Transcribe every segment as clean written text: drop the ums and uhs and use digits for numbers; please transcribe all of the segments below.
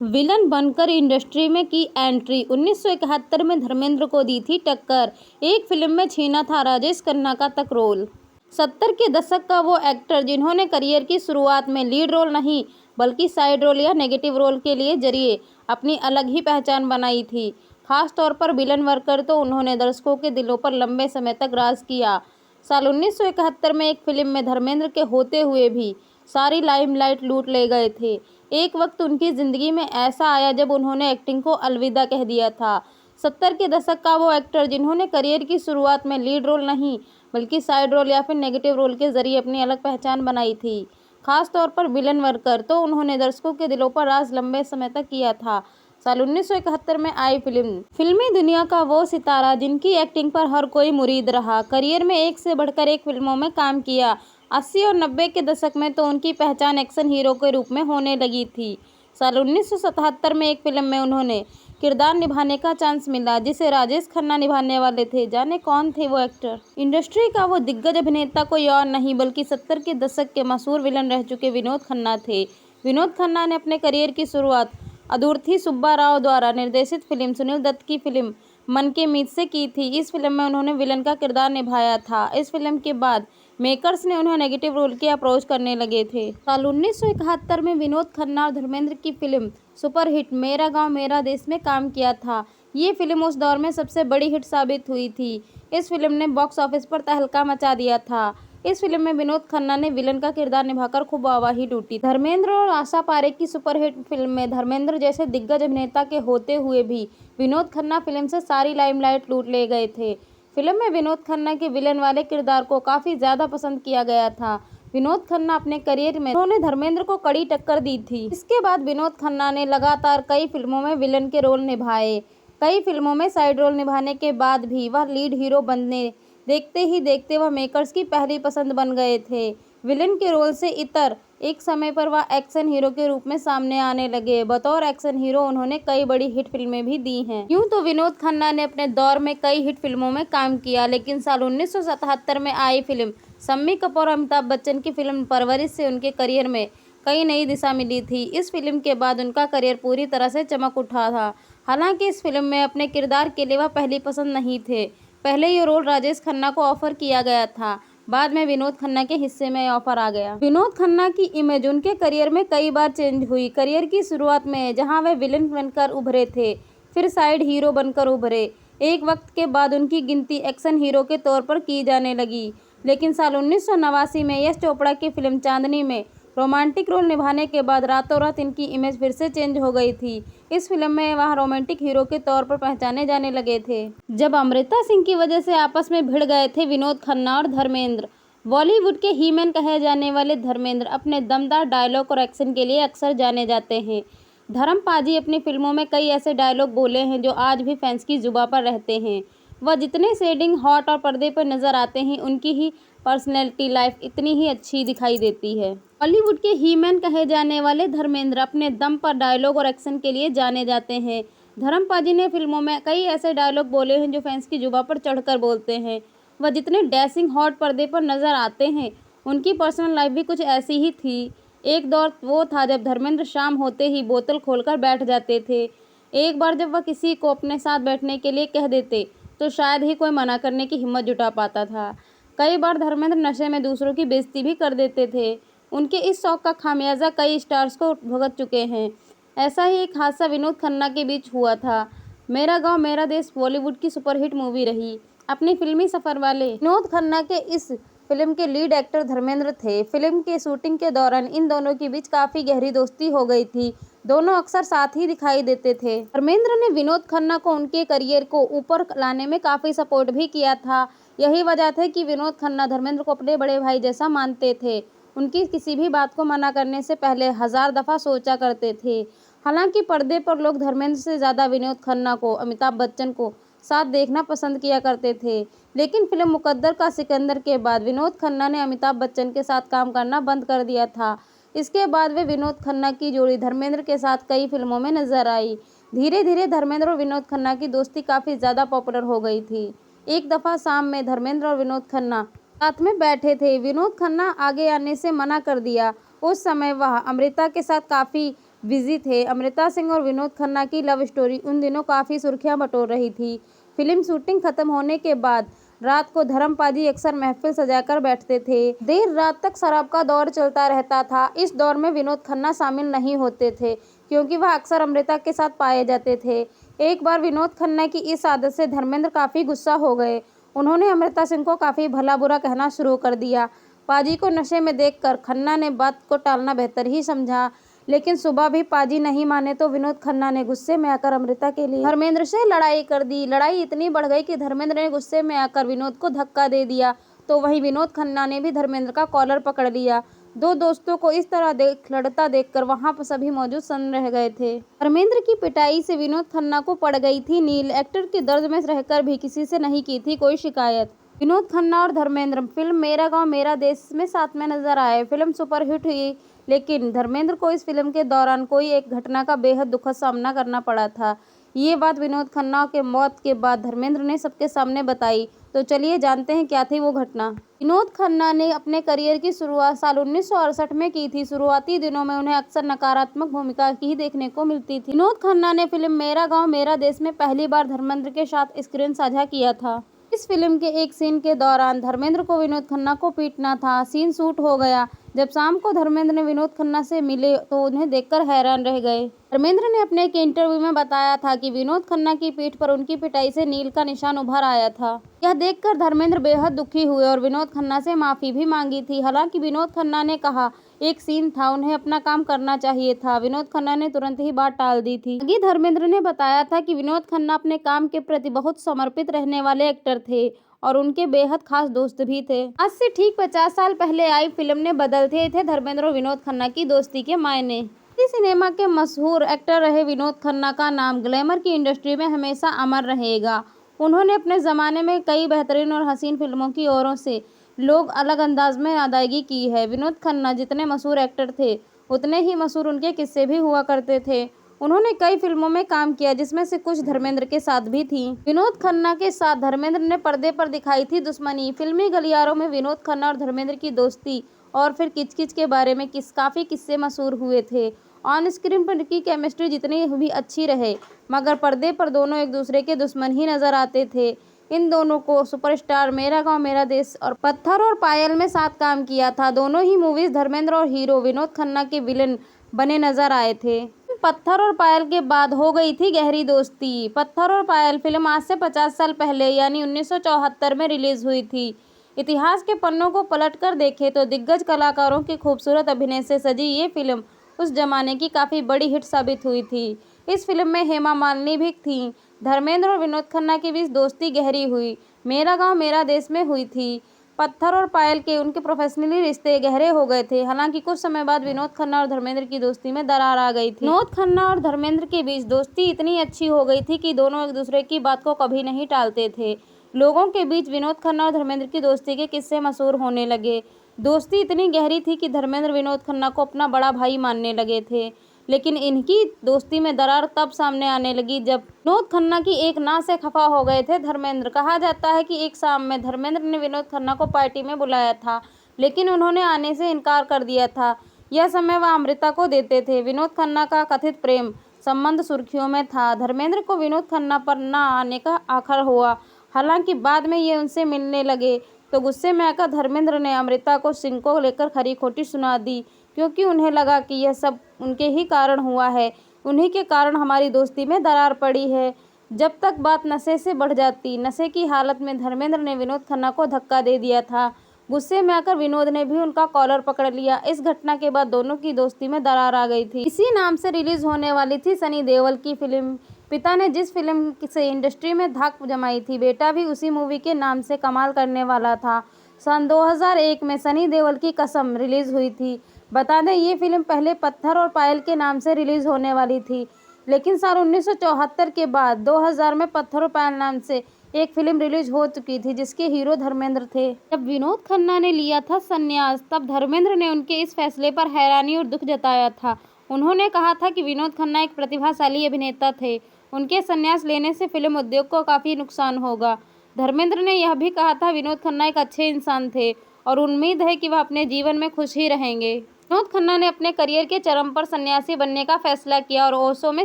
Villain बनकर industry में की एंट्री, 1971 में धर्मेंद्र को दी थी टक्कर। एक फिल्म में छीना था राजेश खन्ना का तक रोल। 70 के दशक का वो एक्टर जिन्होंने करियर की शुरुआत में लीड रोल नहीं बल्कि साइड रोल या नेगेटिव रोल के लिए जरिए अपनी अलग ही पहचान बनाई थी। खास तौर पर विलन बनकर तो उन्होंने दर्शकों के दिलों पर लंबे समय तक राज किया। साल 1971 में एक फिल्म में धर्मेंद्र के होते हुए भी सारी लाइमलाइट लूट ले गए थे। एक वक्त उनकी ज़िंदगी में ऐसा आया जब उन्होंने एक्टिंग को अलविदा कह दिया था। 70 के दशक का वो एक्टर जिन्होंने करियर की शुरुआत में लीड रोल नहीं बल्कि साइड रोल या फिर नेगेटिव रोल के जरिए अपनी अलग पहचान बनाई थी। खास तौर पर विलन बनकर तो उन्होंने दर्शकों के दिलों पर राज लंबे समय तक किया था। साल 1971 में आई फिल्मी दुनिया का वो सितारा जिनकी एक्टिंग पर हर कोई मुरीद रहा। करियर में एक से बढ़कर एक फिल्मों में काम किया। 80 और 90 के दशक में तो उनकी पहचान एक्शन हीरो के रूप में होने लगी थी। साल 1977 में एक फिल्म में उन्होंने किरदार निभाने का चांस मिला जिसे राजेश खन्ना निभाने वाले थे। जाने कौन थे वो एक्टर। इंडस्ट्री का वो दिग्गज अभिनेता कोई और नहीं बल्कि 70 के दशक के मशहूर विलन रह चुके विनोद खन्ना थे। विनोद खन्ना ने अपने करियर की शुरुआत अदुर्थी सुब्बा राव द्वारा निर्देशित फिल्म सुनील दत्त की फिल्म मन के मीत से की थी। इस फिल्म में उन्होंने विलन का किरदार निभाया था। इस फिल्म के बाद मेकर्स ने उन्हें नेगेटिव रोल की अप्रोच करने लगे थे। साल 1971 में विनोद खन्ना और धर्मेंद्र की फिल्म सुपरहिट मेरा गांव मेरा देश में काम किया था। ये फिल्म उस दौर में सबसे बड़ी हिट साबित हुई थी। इस फिल्म ने बॉक्स ऑफिस पर तहलका मचा दिया था। इस फिल्म में विनोद खन्ना ने विलन का किरदार निभाकर खूब वाहवाही लूटी। धर्मेंद्र और आशा पारेख की सुपरहिट फिल्म में धर्मेंद्र जैसे दिग्गज अभिनेता के होते हुए भी विनोद खन्ना फिल्म से सारी लाइमलाइट लूट ले गए थे। फिल्म में विनोद खन्ना के विलन वाले किरदार को काफ़ी ज़्यादा पसंद किया गया था। विनोद खन्ना अपने करियर में उन्होंने धर्मेंद्र को कड़ी टक्कर दी थी। इसके बाद विनोद खन्ना ने लगातार कई फिल्मों में विलन के रोल निभाए। कई फिल्मों में साइड रोल निभाने के बाद भी वह लीड हीरो बनने देखते ही देखते वह मेकर्स की पहली पसंद बन गए थे। विलन के रोल से इतर एक समय पर वह एक्शन हीरो के रूप में सामने आने लगे। बतौर एक्शन हीरो उन्होंने कई बड़ी हिट फिल्में भी दी हैं। यूं तो विनोद खन्ना ने अपने दौर में कई हिट फिल्मों में काम किया, लेकिन साल 1977 में आई फिल्म शम्मी कपूर और अमिताभ बच्चन की फिल्म परवरिश से उनके करियर में कई नई दिशा मिली थी। इस फिल्म के बाद उनका करियर पूरी तरह से चमक उठा था। हालांकि इस फिल्म में अपने किरदार के लिए वह पहली पसंद नहीं थे। पहले ये रोल राजेश खन्ना को ऑफर किया गया था, बाद में विनोद खन्ना के हिस्से में ऑफर आ गया। विनोद खन्ना की इमेज उनके करियर में कई बार चेंज हुई। करियर की शुरुआत में जहां वे विलन बनकर उभरे थे, फिर साइड हीरो बनकर उभरे। एक वक्त के बाद उनकी गिनती एक्शन हीरो के तौर पर की जाने लगी। लेकिन साल 1989 में यश चोपड़ा की फिल्म चांदनी में रोमांटिक रोल निभाने के बाद रातों रात इनकी इमेज फिर से चेंज हो गई थी। इस फिल्म में वह रोमांटिक हीरो के तौर पर पहचाने जाने लगे थे। जब अमृता सिंह की वजह से आपस में भिड़ गए थे विनोद खन्ना और धर्मेंद्र। बॉलीवुड के हीमैन कहे जाने वाले धर्मेंद्र अपने दमदार डायलॉग और एक्शन के लिए अक्सर जाने जाते हैं। धर्म पाजी अपनी फिल्मों में कई ऐसे डायलॉग बोले हैं जो आज भी फैंस की जुबां पर रहते हैं। वह जितने शेडिंग हॉट और पर्दे पर नजर आते हैं, उनकी ही पर्सनैलिटी लाइफ इतनी ही अच्छी दिखाई देती है। बॉलीवुड के हीमैन कहे जाने वाले धर्मेंद्र अपने दम पर डायलॉग और एक्शन के लिए जाने जाते हैं। धर्म पाजी ने फिल्मों में कई ऐसे डायलॉग बोले हैं जो फैंस की जुबां पर चढ़कर बोलते हैं। वह जितने डैशिंग हॉट पर्दे पर नजर आते हैं, उनकी पर्सनल लाइफ भी कुछ ऐसी ही थी। एक दौर वो था जब धर्मेंद्र शाम होते ही बोतल खोलकर बैठ जाते थे। एक बार जब वह किसी को अपने साथ बैठने के लिए कह देते तो शायद ही कोई मना करने की हिम्मत जुटा पाता था। कई बार धर्मेंद्र नशे में दूसरों की बेइज्जती भी कर देते थे। उनके इस शौक का खामियाजा कई स्टार्स को भुगत चुके हैं। ऐसा ही एक हादसा विनोद खन्ना के बीच हुआ था। मेरा गांव मेरा देश बॉलीवुड की सुपरहिट मूवी रही। अपनी फिल्मी सफर वाले विनोद खन्ना के इस फिल्म के लीड एक्टर धर्मेंद्र थे। फिल्म के शूटिंग के दौरान इन दोनों के बीच काफ़ी गहरी दोस्ती हो गई थी। दोनों अक्सर साथ ही दिखाई देते थे। धर्मेंद्र ने विनोद खन्ना को उनके करियर को ऊपर लाने में काफ़ी सपोर्ट भी किया था। यही वजह थी कि विनोद खन्ना धर्मेंद्र को अपने बड़े भाई जैसा मानते थे। उनकी किसी भी बात को मना करने से पहले 1000 दफ़ा सोचा करते थे। हालांकि पर्दे पर लोग धर्मेंद्र से ज़्यादा विनोद खन्ना को, अमिताभ बच्चन को साथ देखना पसंद किया करते थे। लेकिन फिल्म मुकद्दर का सिकंदर के बाद विनोद खन्ना ने अमिताभ बच्चन के साथ काम करना बंद कर दिया था। इसके बाद वे विनोद खन्ना की जोड़ी धर्मेंद्र के साथ कई फिल्मों में नजर आई। धीरे धीरे धर्मेंद्र और विनोद खन्ना की दोस्ती काफ़ी ज़्यादा पॉपुलर हो गई थी। एक दफ़ा शाम में धर्मेंद्र और विनोद खन्ना साथ में बैठे थे। विनोद खन्ना आगे आने से मना कर दिया। उस समय वह अमृता के साथ काफ़ी बिजी थे। अमृता सिंह और विनोद खन्ना की लव स्टोरी उन दिनों काफ़ी सुर्खियां बटोर रही थी। फिल्म शूटिंग खत्म होने के बाद रात को धर्म पाजी अक्सर महफिल सजाकर बैठते थे। देर रात तक शराब का दौर चलता रहता था। इस दौर में विनोद खन्ना शामिल नहीं होते थे क्योंकि वह अक्सर अमृता के साथ पाए जाते थे। एक बार विनोद खन्ना की इस आदत से धर्मेंद्र काफ़ी गुस्सा हो गए। उन्होंने अमृता सिंह को काफ़ी भला बुरा कहना शुरू कर दिया। पाजी को नशे में देखकर खन्ना ने बात को टालना बेहतर ही समझा, लेकिन सुबह भी पाजी नहीं माने तो विनोद खन्ना ने गुस्से में आकर अमृता के लिए धर्मेंद्र से लड़ाई कर दी। लड़ाई इतनी बढ़ गई कि धर्मेंद्र ने गुस्से में आकर विनोद को धक्का दे दिया, तो वहीं विनोद खन्ना ने भी धर्मेंद्र का कॉलर पकड़ लिया। दो दोस्तों को इस तरह लड़ता देखकर वहां पर सभी मौजूद सन्न रह गए थे। धर्मेंद्र की पिटाई से विनोद खन्ना को पड़ गई थी नील। एक्टर के दर्द में रहकर भी किसी से नहीं की थी कोई शिकायत। विनोद खन्ना और धर्मेंद्र फिल्म मेरा गांव मेरा देश में साथ में नजर आए। फिल्म सुपरहिट हुई, लेकिन धर्मेंद्र को इस फिल्म के दौरान कोई एक घटना का बेहद दुखद सामना करना पड़ा था। ये बात विनोद खन्ना के मौत के बाद धर्मेंद्र ने सबके सामने बताई। तो चलिए जानते हैं क्या थी वो घटना। विनोद खन्ना ने अपने करियर की शुरुआत साल 1968 में की थी। शुरुआती दिनों में उन्हें अक्सर नकारात्मक भूमिका ही देखने को मिलती थी। विनोद खन्ना ने फिल्म मेरा गांव मेरा देश में पहली बार धर्मेंद्र के साथ स्क्रीन साझा किया था। इस फिल्म के एक सीन के दौरान धर्मेंद्र को विनोद खन्ना को पीटना था। सीन शूट हो गया। जब शाम को धर्मेंद्र ने विनोद खन्ना से मिले तो उन्हें देखकर हैरान रह गए। धर्मेंद्र ने अपने एक इंटरव्यू में बताया था कि विनोद खन्ना की पीठ पर उनकी पिटाई से नील का निशान उभर आया था। यह देखकर धर्मेंद्र बेहद दुखी हुए और विनोद खन्ना से माफी भी मांगी थी। हालांकि विनोद खन्ना ने कहा एक सीन था, उन्हें अपना काम करना चाहिए था। विनोद खन्ना ने तुरंत ही बात टाल दी थी। आगे धर्मेंद्र ने बताया था कि विनोद खन्ना अपने काम के प्रति बहुत समर्पित रहने वाले एक्टर थे और उनके बेहद खास दोस्त भी थे। आज से ठीक 50 साल पहले आई फिल्म ने बदल दिए थे धर्मेंद्र और विनोद खन्ना की दोस्ती के मायने। सिनेमा के मशहूर एक्टर रहे विनोद खन्ना का नाम ग्लैमर की इंडस्ट्री में हमेशा अमर रहेगा। उन्होंने अपने ज़माने में कई बेहतरीन और हसीन फिल्मों की ओरों से लोग अलग अंदाज में अदायगी की है। विनोद खन्ना जितने मशहूर एक्टर थे उतने ही मशहूर उनके किस्से भी हुआ करते थे। उन्होंने कई फिल्मों में काम किया जिसमें से कुछ धर्मेंद्र के साथ भी थी। विनोद खन्ना के साथ धर्मेंद्र ने पर्दे पर दिखाई थी दुश्मनी। फिल्मी गलियारों में विनोद खन्ना और धर्मेंद्र की दोस्ती और फिर किच किच के बारे में काफ़ी किस्से मशहूर हुए थे। ऑन स्क्रीन पर की केमिस्ट्री जितनी भी अच्छी रहे, मगर पर्दे पर दोनों एक दूसरे के दुश्मन ही नजर आते थे। इन दोनों को सुपरस्टार, मेरा गांव मेरा देश और पत्थर और पायल में साथ काम किया था। दोनों ही मूवीज धर्मेंद्र और हीरो विनोद खन्ना के विलेन बने नजर आए थे। पत्थर और पायल के बाद हो गई थी गहरी दोस्ती। पत्थर और पायल फिल्म आज से 50 साल पहले यानी 1974 में रिलीज हुई थी। इतिहास के पन्नों को पलटकर देखें तो दिग्गज कलाकारों के खूबसूरत अभिनय से सजी ये फिल्म उस जमाने की काफ़ी बड़ी हिट साबित हुई थी। इस फिल्म में हेमा मालिनी भी थीं। धर्मेंद्र और विनोद खन्ना के बीच दोस्ती गहरी हुई मेरा गांव मेरा देश में हुई थी। पत्थर और पायल के उनके प्रोफेशनली रिश्ते गहरे हो गए थे। हालांकि कुछ समय बाद विनोद खन्ना और धर्मेंद्र की दोस्ती में दरार आ गई थी। विनोद खन्ना और धर्मेंद्र के बीच दोस्ती इतनी अच्छी हो गई थी कि दोनों एक दूसरे की बात को कभी नहीं टालते थे। लोगों के बीच विनोद खन्ना और धर्मेंद्र की दोस्ती के किस्से मशहूर होने लगे। दोस्ती इतनी गहरी थी कि धर्मेंद्र विनोद खन्ना को अपना बड़ा भाई मानने लगे थे। लेकिन इनकी दोस्ती में दरार तब सामने आने लगी जब विनोद खन्ना की एक ना से खफा हो गए थे धर्मेंद्र। कहा जाता है कि एक शाम में धर्मेंद्र ने विनोद खन्ना को पार्टी में बुलाया था, लेकिन उन्होंने आने से इनकार कर दिया था। यह समय वह अमृता को देते थे। विनोद खन्ना का कथित प्रेम संबंध सुर्खियों में था। धर्मेंद्र को विनोद खन्ना पर न आने का आखिर हुआ। हालांकि बाद में ये उनसे मिलने लगे तो गुस्से में आकर धर्मेंद्र ने अमृता को सिंह को लेकर खरी खोटी सुना दी, क्योंकि उन्हें लगा कि यह सब उनके ही कारण हुआ है। उन्हीं के कारण हमारी दोस्ती में दरार पड़ी है। जब तक बात नशे से बढ़ जाती। नशे की हालत में धर्मेंद्र ने विनोद खन्ना को धक्का दे दिया था। गुस्से में आकर विनोद ने भी उनका कॉलर पकड़ लिया। इस घटना के बाद दोनों की दोस्ती में दरार आ गई थी। इसी नाम से रिलीज होने वाली थी सनी देओल की फिल्म। पिता ने जिस फिल्म से इंडस्ट्री में धाक जमाई थी, बेटा भी उसी मूवी के नाम से कमाल करने वाला था। सन 2001 में सनी देओल की कसम रिलीज हुई थी। बता दें ये फिल्म पहले पत्थर और पायल के नाम से रिलीज होने वाली थी, लेकिन साल 1974 के बाद 2000 में पत्थर और पायल नाम से एक फिल्म रिलीज हो चुकी थी जिसके हीरो धर्मेंद्र थे। जब विनोद खन्ना ने लिया था संन्यास, तब धर्मेंद्र ने उनके इस फैसले पर हैरानी और दुख जताया था। उन्होंने कहा था कि विनोद खन्ना एक प्रतिभाशाली अभिनेता थे, उनके संन्यास लेने से फिल्म उद्योग को काफ़ी नुकसान होगा। धर्मेंद्र ने यह भी कहा था विनोद खन्ना एक अच्छे इंसान थे और उम्मीद है कि वह अपने जीवन में खुश ही रहेंगे। विनोद खन्ना ने अपने करियर के चरम पर सन्यासी बनने का फैसला किया और ओशो में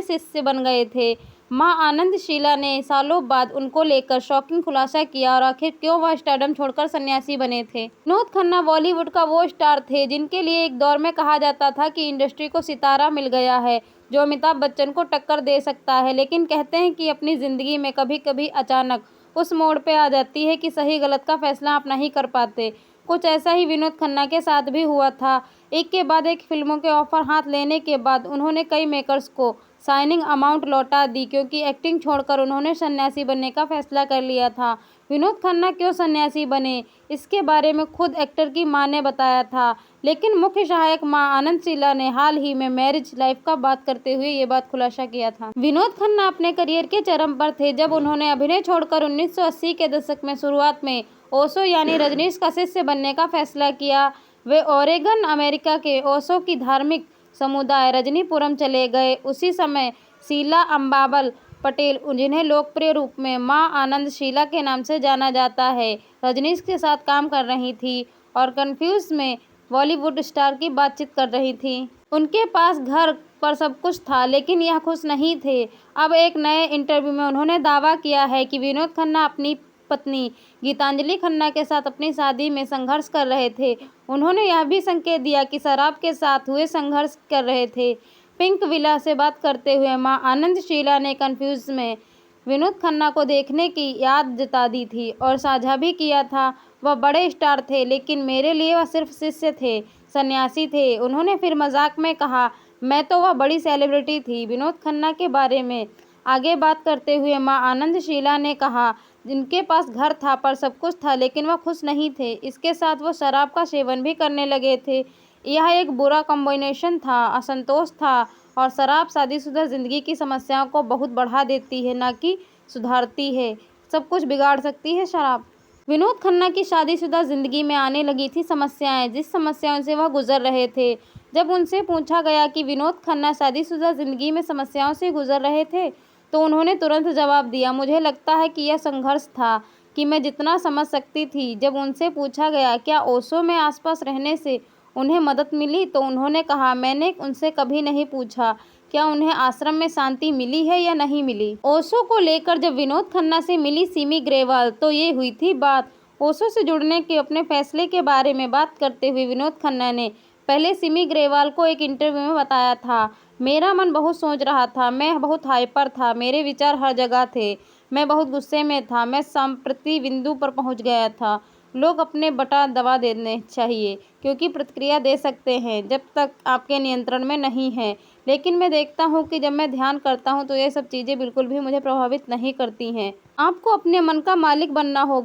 शिष्य बन गए थे। मां आनंदशीला ने सालों बाद उनको लेकर शॉकिंग खुलासा किया और आखिर क्यों वह स्टारडम छोड़कर सन्यासी बने थे। विनोद खन्ना बॉलीवुड का वो स्टार थे जिनके लिए एक दौर में कहा जाता था कि इंडस्ट्री को सितारा मिल गया है जो अमिताभ बच्चन को टक्कर दे सकता है, लेकिन कहते हैं कि अपनी जिंदगी में कभी कभी अचानक उस मोड़ पे आ जाती है कि सही गलत का फैसला आप नहीं कर पाते। कुछ ऐसा ही विनोद खन्ना के साथ भी हुआ था। एक के बाद एक फिल्मों के ऑफर हाथ लेने के बाद उन्होंने कई मेकर्स को साइनिंग अमाउंट लौटा दी क्योंकि एक्टिंग छोड़कर उन्होंने सन्यासी बनने का फैसला कर लिया था। विनोद खन्ना क्यों सन्यासी बने, इसके बारे में खुद एक्टर की मां ने बताया था, लेकिन मुख्य सहायक मां आनंदशीला ने हाल ही में मैरिज लाइफ का बात करते हुए ये बात खुलासा किया था। विनोद खन्ना अपने करियर के चरम पर थे जब उन्होंने अभिनय छोड़कर 1980 के दशक में शुरुआत में ओशो यानी रजनीश का शिष्य बनने का फैसला किया। वे ओरेगन अमेरिका के ओशो की धार्मिक समुदाय रजनीपुरम चले गए। उसी समय शीला अम्बाबल पटेल, जिन्हें लोकप्रिय रूप में मां आनंदशीला के नाम से जाना जाता है, रजनीश के साथ काम कर रही थी और कन्फ्यूज में बॉलीवुड स्टार की बातचीत कर रही थी। उनके पास घर पर सब कुछ था लेकिन यह खुश नहीं थे। अब एक नए इंटरव्यू में उन्होंने दावा किया है कि विनोद खन्ना अपनी पत्नी गीतांजलि खन्ना के साथ अपनी शादी में संघर्ष कर रहे थे। उन्होंने यह भी संकेत दिया कि शराब के साथ हुए संघर्ष कर रहे थे। पिंक विला से बात करते हुए मां आनंदशीला ने कन्फ्यूज में विनोद खन्ना को देखने की याद जता दी थी और साझा भी किया था, वह बड़े स्टार थे लेकिन मेरे लिए वह सिर्फ शिष्य थे, सन्यासी थे। उन्होंने फिर मजाक में कहा, मैं तो वह बड़ी सेलिब्रिटी थी। विनोद खन्ना के बारे में आगे बात करते हुए मां आनंदशीला ने कहा, जिनके पास घर था पर सब कुछ था लेकिन वह खुश नहीं थे। इसके साथ वो शराब का सेवन भी करने लगे थे। यह एक बुरा कॉम्बिनेशन था। असंतोष था और शराब शादीशुदा जिंदगी की समस्याओं को बहुत बढ़ा देती है, ना कि सुधारती है। सब कुछ बिगाड़ सकती है शराब। विनोद खन्ना की शादीशुदा जिंदगी में आने लगी थी समस्याएं, जिस समस्याओं से वह गुजर रहे थे। जब उनसे पूछा गया कि विनोद खन्ना शादीशुदा जिंदगी में समस्याओं से गुजर रहे थे तो उन्होंने तुरंत जवाब दिया, मुझे लगता है कि यह संघर्ष था कि मैं जितना समझ सकती थी। जब उनसे पूछा गया क्या ओशो में आसपास रहने से उन्हें मदद मिली तो उन्होंने कहा, मैंने उनसे कभी नहीं पूछा क्या उन्हें आश्रम में शांति मिली है या नहीं मिली। ओशो को लेकर जब विनोद खन्ना से मिली सिमी ग्रेवाल तो ये हुई थी बात। ओशो से जुड़ने के अपने फैसले के बारे में बात करते हुए विनोद खन्ना ने पहले सिमी ग्रेवाल को एक इंटरव्यू में बताया था, मेरा मन बहुत सोच रहा था, मैं बहुत हाइपर था, मेरे विचार हर जगह थे, मैं बहुत गुस्से में था, मैं संप्रति बिंदु पर पहुंच गया था। लोग अपने बटा दबा देने चाहिए क्योंकि प्रतिक्रिया दे सकते हैं जब तक आपके नियंत्रण में नहीं है, लेकिन मैं देखता हूं कि जब मैं ध्यान करता हूं तो ये सब चीज़ें बिल्कुल भी मुझे प्रभावित नहीं करती हैं। आपको अपने मन का मालिक बनना होगा।